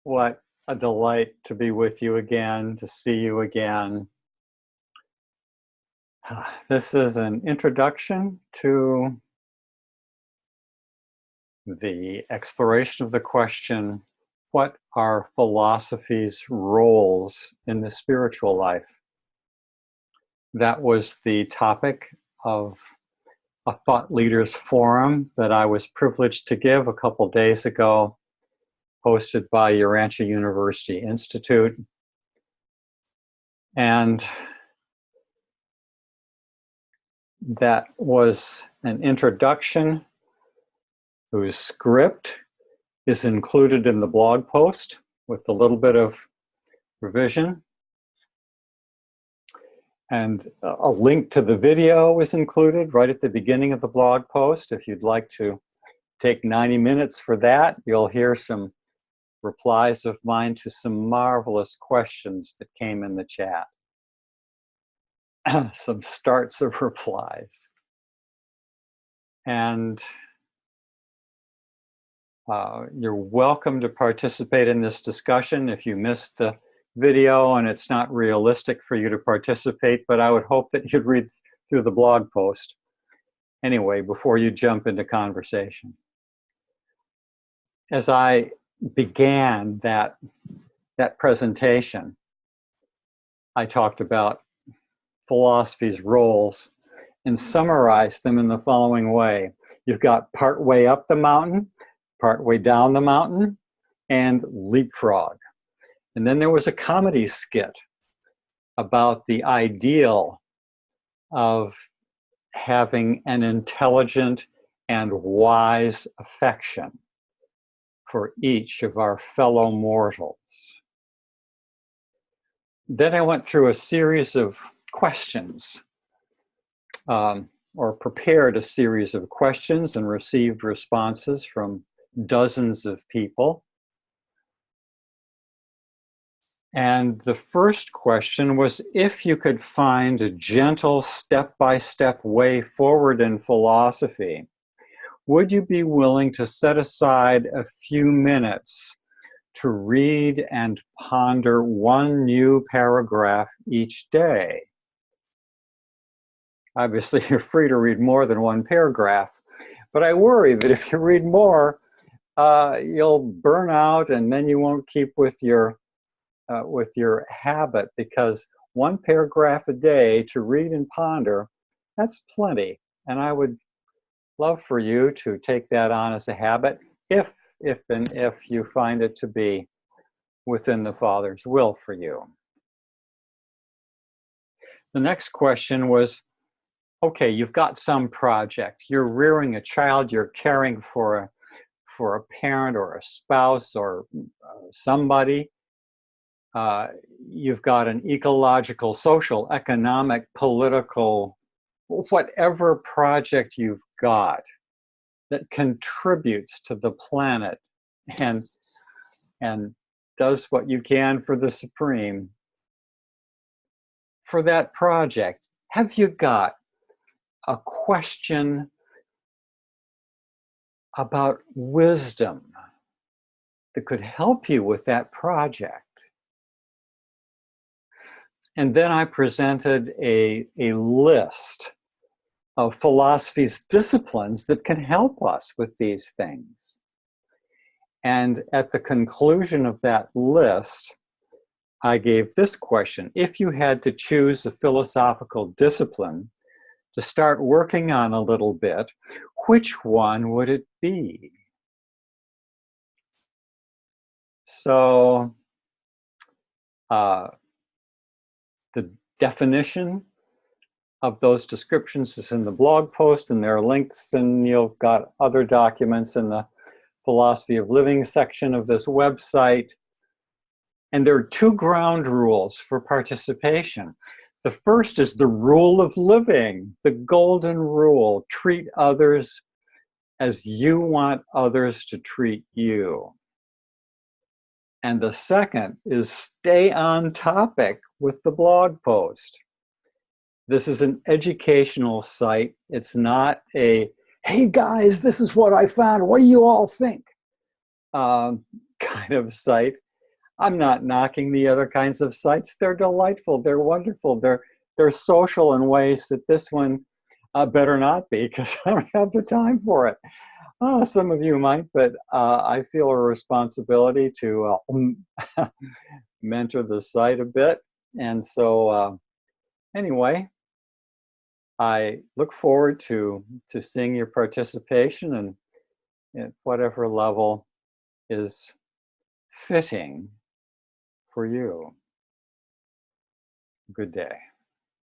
What a delight to be with you again, to see you again. This is an introduction to the exploration of the question, what are philosophy's roles in the spiritual life? That was the topic of a Thought Leaders Forum that I was privileged to give a couple days ago, hosted by Urantia University Institute. And that was an introduction whose script is included in the blog post with a little bit of revision. And a link to the video is included right at the beginning of the blog post. If you'd like to take 90 minutes for that, you'll hear some replies of mine to some marvelous questions that came in the chat. Some starts of replies. And you're welcome to participate in this discussion if you missed the video and it's not realistic for you to participate, but I would hope that you'd read through the blog post anyway before you jump into conversation. As I began that presentation, I talked about philosophy's roles and summarized them in the following way. You've got part way up the mountain, part way down the mountain, and leapfrog. And then there was a comedy skit about the ideal of having an intelligent and wise affection for each of our fellow mortals. Then I went through a series of questions, or prepared a series of questions and received responses from dozens of people. And the first question was, if you could find a gentle step-by-step way forward in philosophy, would you be willing to set aside a few minutes to read and ponder one new paragraph each day? Obviously, you're free to read more than one paragraph, but I worry that if you read more, you'll burn out and then you won't keep with your habit, because one paragraph a day to read and ponder, that's plenty. And I would love for you to take that on as a habit if you find it to be within the Father's will for you. The next question was, okay, you've got some project. You're rearing a child, you're caring for a parent or a spouse or somebody. You've got an ecological, social, economic, political, whatever project you've got that contributes to the planet and does what you can for the Supreme. For that project, have you got a question about wisdom that could help you with that project? And then I presented a list of philosophy's disciplines that can help us with these things. And at the conclusion of that list, I gave this question: if you had to choose a philosophical discipline to start working on a little bit, which one would it be? So, the definition of those descriptions is in the blog post, and there are links, and you've got other documents in the Philosophy of Living section of this website. And there are two ground rules for participation. The first is the rule of living, the golden rule: treat others as you want others to treat you. And the second is stay on topic with the blog post. This is an educational site. It's not a, hey guys, this is what I found, what do you all think? kind of site. I'm not knocking the other kinds of sites. They're delightful. They're wonderful. They're social in ways that this one better not be, because I don't have the time for it. Some of you might, but I feel a responsibility to mentor the site a bit. And so anyway, I look forward to seeing your participation and at whatever level is fitting for you. Good day.